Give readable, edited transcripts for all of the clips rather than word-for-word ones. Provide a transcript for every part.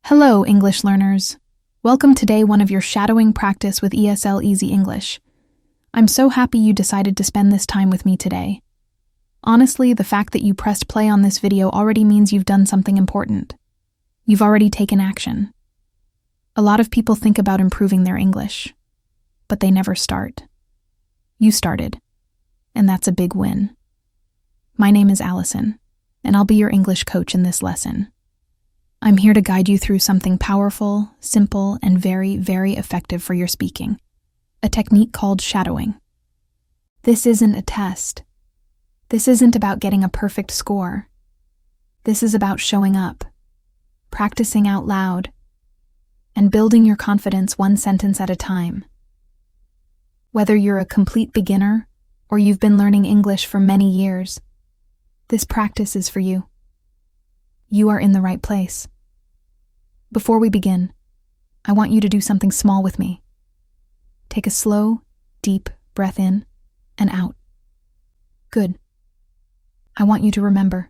Hello, English learners. Welcome to day one of your shadowing practice with ESL Easy English. I'm so happy you decided to spend this time with me today. Honestly, the fact that you pressed play on this video already means you've done something important. You've already taken action. A lot of people think about improving their English, but they never start. You started, and that's a big win. My name is Allison, and I'll be your English coach in this lesson. I'm here to guide you through something powerful, simple, and very, very effective for your speaking. A technique called shadowing. This isn't a test. This isn't about getting a perfect score. This is about showing up, practicing out loud, and building your confidence one sentence at a time. Whether you're a complete beginner or you've been learning English for many years, this practice is for you. You are in the right place. Before we begin, I want you to do something small with me. Take a slow, deep breath in and out. Good. I want you to remember,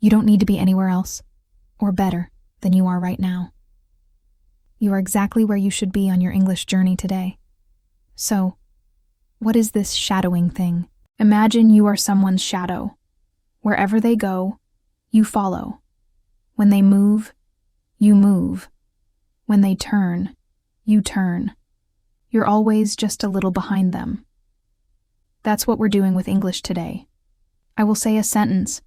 you don't need to be anywhere else or better than you are right now. You are exactly where you should be on your English journey today. So, what is this shadowing thing? Imagine you are someone's shadow. Wherever they go, you follow. When they move, you move. When they turn, you turn. You're always just a little behind them. That's what we're doing with English today. I will say a sentence,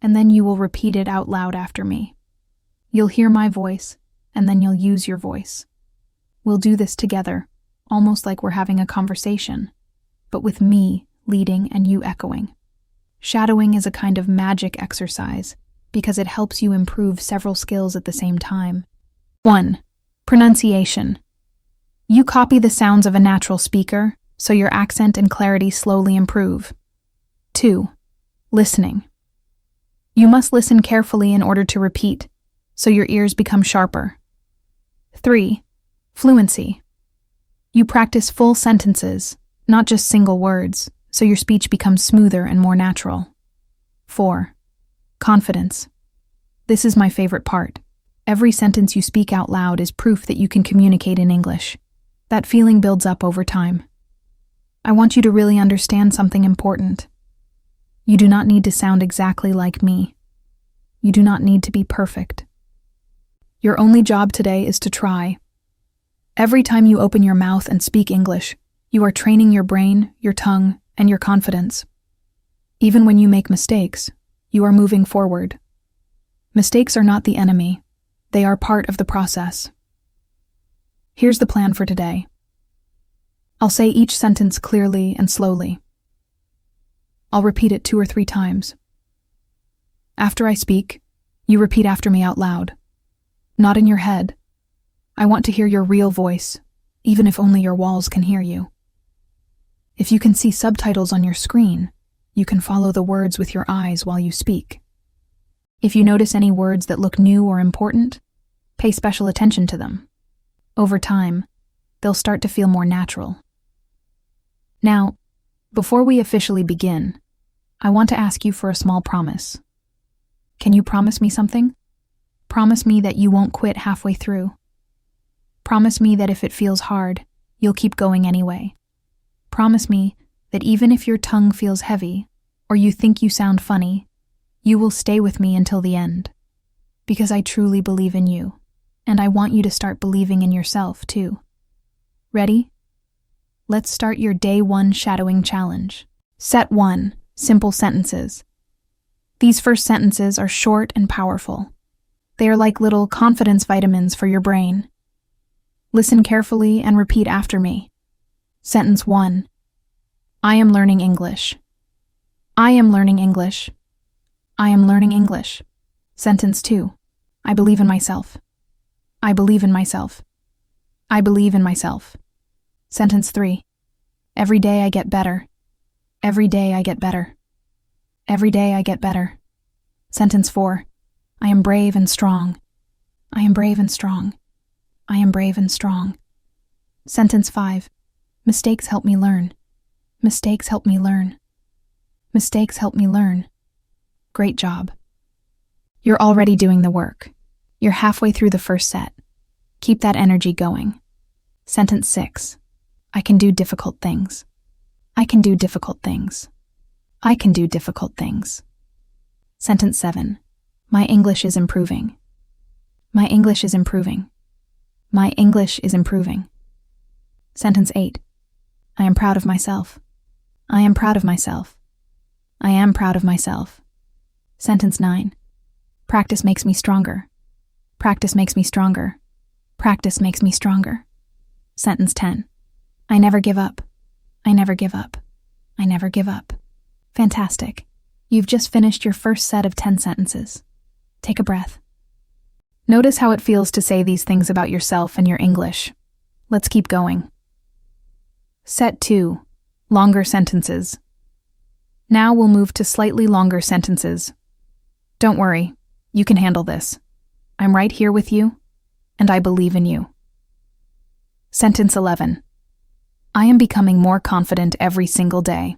and then you will repeat it out loud after me. You'll hear my voice, and then you'll use your voice. We'll do this together, almost like we're having a conversation, but with me leading and you echoing. Shadowing is a kind of magic exercise because it helps you improve several skills at the same time. 1. Pronunciation. You copy the sounds of a natural speaker, so your accent and clarity slowly improve. 2. Listening. You must listen carefully in order to repeat, so your ears become sharper. 3. Fluency. You practice full sentences, not just single words, so your speech becomes smoother and more natural. 4. Confidence. This is my favorite part. Every sentence you speak out loud is proof that you can communicate in English. That feeling builds up over time. I want you to really understand something important. You do not need to sound exactly like me. You do not need to be perfect. Your only job today is to try. Every time you open your mouth and speak English, you are training your brain, your tongue, and your confidence. Even when you make mistakes, you are moving forward. Mistakes are not the enemy. They are part of the process. Here's the plan for today. I'll say each sentence clearly and slowly. I'll repeat it 2 or 3 times. After I speak, you repeat after me out loud. Not in your head. I want to hear your real voice, even if only your walls can hear you. If you can see subtitles on your screen, you can follow the words with your eyes while you speak. If you notice any words that look new or important, pay special attention to them. Over time, they'll start to feel more natural. Now, before we officially begin, I want to ask you for a small promise. Can you promise me something? Promise me that you won't quit halfway through. Promise me that if it feels hard, you'll keep going anyway. Promise me that even if your tongue feels heavy, or you think you sound funny, you will stay with me until the end. Because I truly believe in you, and I want you to start believing in yourself too. Ready? Let's start your day 1 shadowing challenge. Set 1. Simple sentences. These first sentences are short and powerful. They are like little confidence vitamins for your brain. Listen carefully and repeat after me. Sentence 1. I am learning English. I am learning English. I am learning English. Sentence 2. I believe in myself. I believe in myself. I believe in myself. Sentence 3. Every day I get better. Every day I get better. Every day I get better. Sentence 4. I am brave and strong. I am brave and strong. I am brave and strong. Sentence 5. Mistakes help me learn. Mistakes help me learn. Mistakes help me learn. Great job. You're already doing the work. You're halfway through the first set. Keep that energy going. Sentence 6. I can do difficult things. I can do difficult things. I can do difficult things. Sentence 7. My English is improving. My English is improving. My English is improving. Sentence 8. I am proud of myself. I am proud of myself. I am proud of myself. Sentence 9. Practice makes me stronger. Practice makes me stronger. Practice makes me stronger. Sentence 10. I never give up. I never give up. I never give up. Fantastic. You've just finished your first set of 10 sentences. Take a breath. Notice how it feels to say these things about yourself and your English. Let's keep going. Set 2. Longer sentences. Now we'll move to slightly longer sentences. Don't worry, you can handle this. I'm right here with you, and I believe in you. Sentence 11. I am becoming more confident every single day.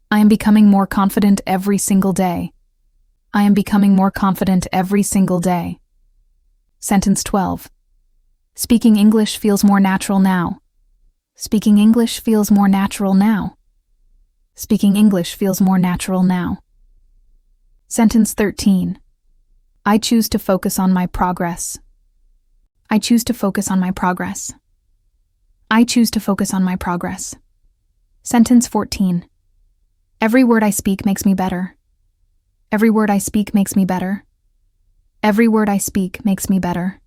I am becoming more confident every single day. I am becoming more confident every single day. Sentence 12. Speaking English feels more natural now. Speaking English feels more natural now. Speaking English feels more natural now. Sentence 13. I choose to focus on my progress. I choose to focus on my progress. I choose to focus on my progress. Sentence 14. Every word I speak makes me better. Every word I speak makes me better. Every word I speak makes me better.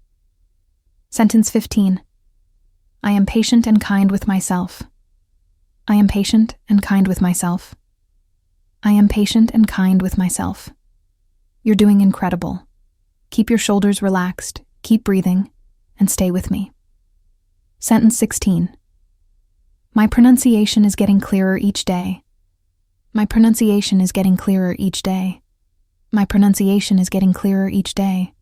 Sentence 15. I am patient and kind with myself. I am patient and kind with myself. I am patient and kind with myself. You're doing incredible. Keep your shoulders relaxed, keep breathing, and stay with me. Sentence 16. My pronunciation is getting clearer each day. My pronunciation is getting clearer each day. My pronunciation is getting clearer each day.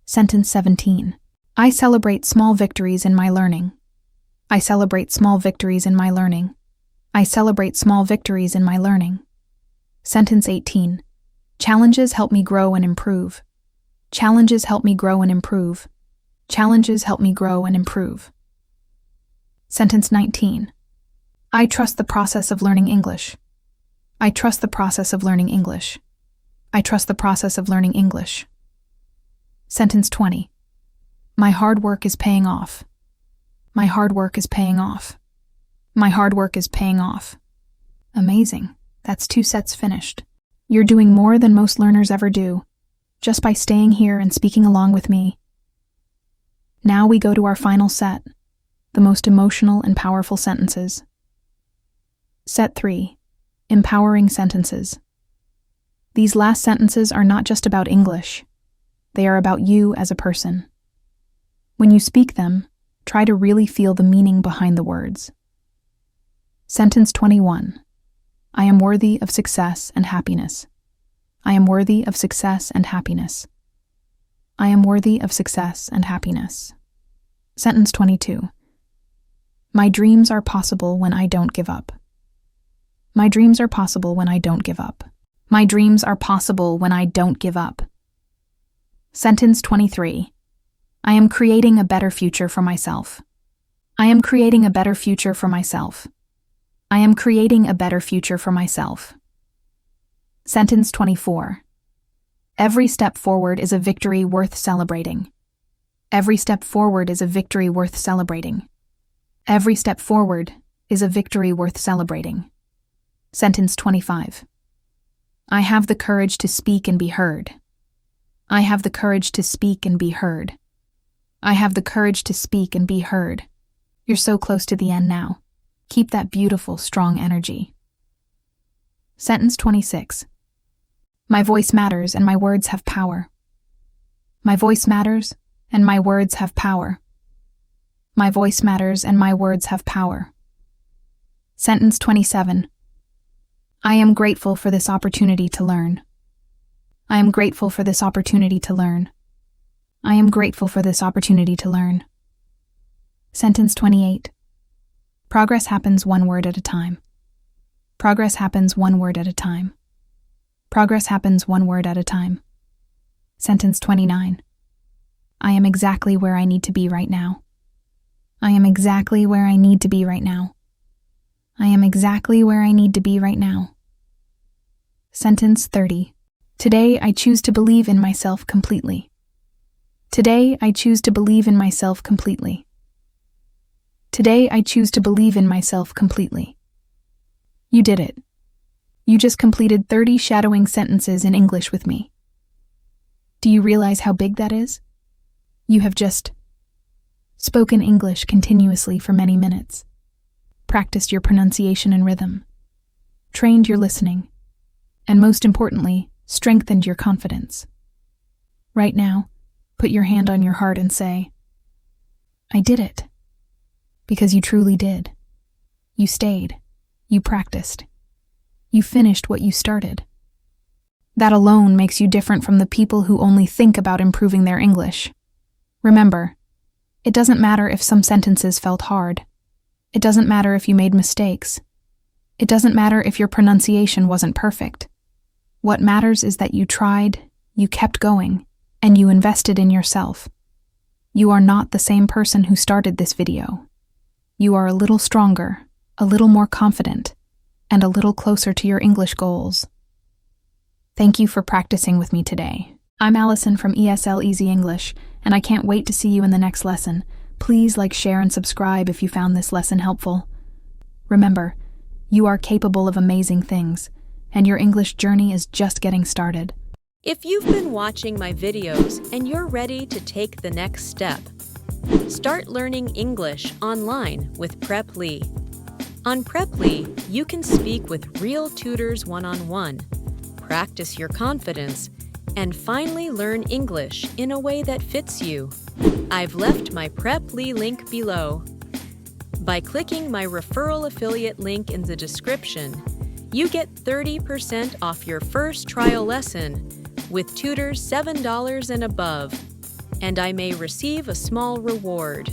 Sentence 17. I celebrate small victories in my learning. I celebrate small victories in my learning. I celebrate small victories in my learning. Sentence 18. Challenges help me grow and improve. Challenges help me grow and improve. Challenges help me grow and improve. Sentence 19. I trust the process of learning English. I trust the process of learning English. I trust the process of learning English. Sentence 20. My hard work is paying off. My hard work is paying off. My hard work is paying off. Amazing. That's 2 sets finished. You're doing more than most learners ever do, just by staying here and speaking along with me. Now we go to our final set, the most emotional and powerful sentences. Set 3. Empowering sentences. These last sentences are not just about English. They are about you as a person. When you speak them, try to really feel the meaning behind the words. Sentence 21. I am worthy of success and happiness. I am worthy of success and happiness. I am worthy of success and happiness. Sentence 22. My dreams are possible when I don't give up. My dreams are possible when I don't give up. My dreams are possible when I don't give up. Sentence 23. I am creating a better future for myself. I am creating a better future for myself. I am creating a better future for myself. Sentence 24. Every step forward is a victory worth celebrating. Every step forward is a victory worth celebrating. Every step forward is a victory worth celebrating. Sentence 25. I have the courage to speak and be heard. I have the courage to speak and be heard. I have the courage to speak and be heard. You're so close to the end now. Keep that beautiful, strong energy. Sentence 26. My voice matters and my words have power. My voice matters and my words have power. My voice matters and my words have power. Sentence 27. I am grateful for this opportunity to learn. I am grateful for this opportunity to learn. I am grateful for this opportunity to learn. Sentence 28. Progress happens one word at a time. Progress happens one word at a time. Progress happens one word at a time. Sentence 29. I am exactly where I need to be right now. I am exactly where I need to be right now. I am exactly where I need to be right now. Sentence 30. Today I choose to believe in myself completely. Today I choose to believe in myself completely. Today I choose to believe in myself completely. You did it. You just completed 30 shadowing sentences in English with me. Do you realize how big that is? You have just spoken English continuously for many minutes, practiced your pronunciation and rhythm, trained your listening, and most importantly, strengthened your confidence. Right now, put your hand on your heart and say, I did it. Because you truly did. You stayed. You practiced. You finished what you started. That alone makes you different from the people who only think about improving their English. Remember, it doesn't matter if some sentences felt hard. It doesn't matter if you made mistakes. It doesn't matter if your pronunciation wasn't perfect. What matters is that you tried, you kept going, and you invested in yourself. You are not the same person who started this video. You are a little stronger, a little more confident, and a little closer to your English goals. Thank you for practicing with me today. I'm Allison from ESL Easy English, and I can't wait to see you in the next lesson. Please like, share, and subscribe if you found this lesson helpful. Remember, you are capable of amazing things, and your English journey is just getting started. If you've been watching my videos and you're ready to take the next step, start learning English online with Preply. On Preply, you can speak with real tutors one-on-one, practice your confidence, and finally learn English in a way that fits you. I've left my Preply link below. By clicking my referral affiliate link in the description, you get 30% off your first trial lesson with tutors $7 and above, and I may receive a small reward.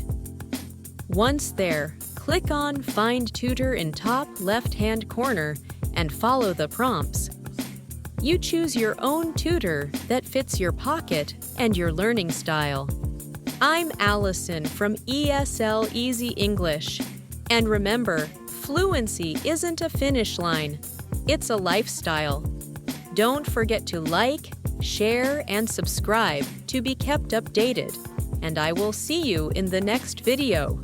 Once there, click on Find Tutor in top left-hand corner and follow the prompts. You choose your own tutor that fits your pocket and your learning style. I'm Allison from ESL Easy English. And remember, fluency isn't a finish line, it's a lifestyle. Don't forget to like, share, and subscribe to be kept updated. And I will see you in the next video.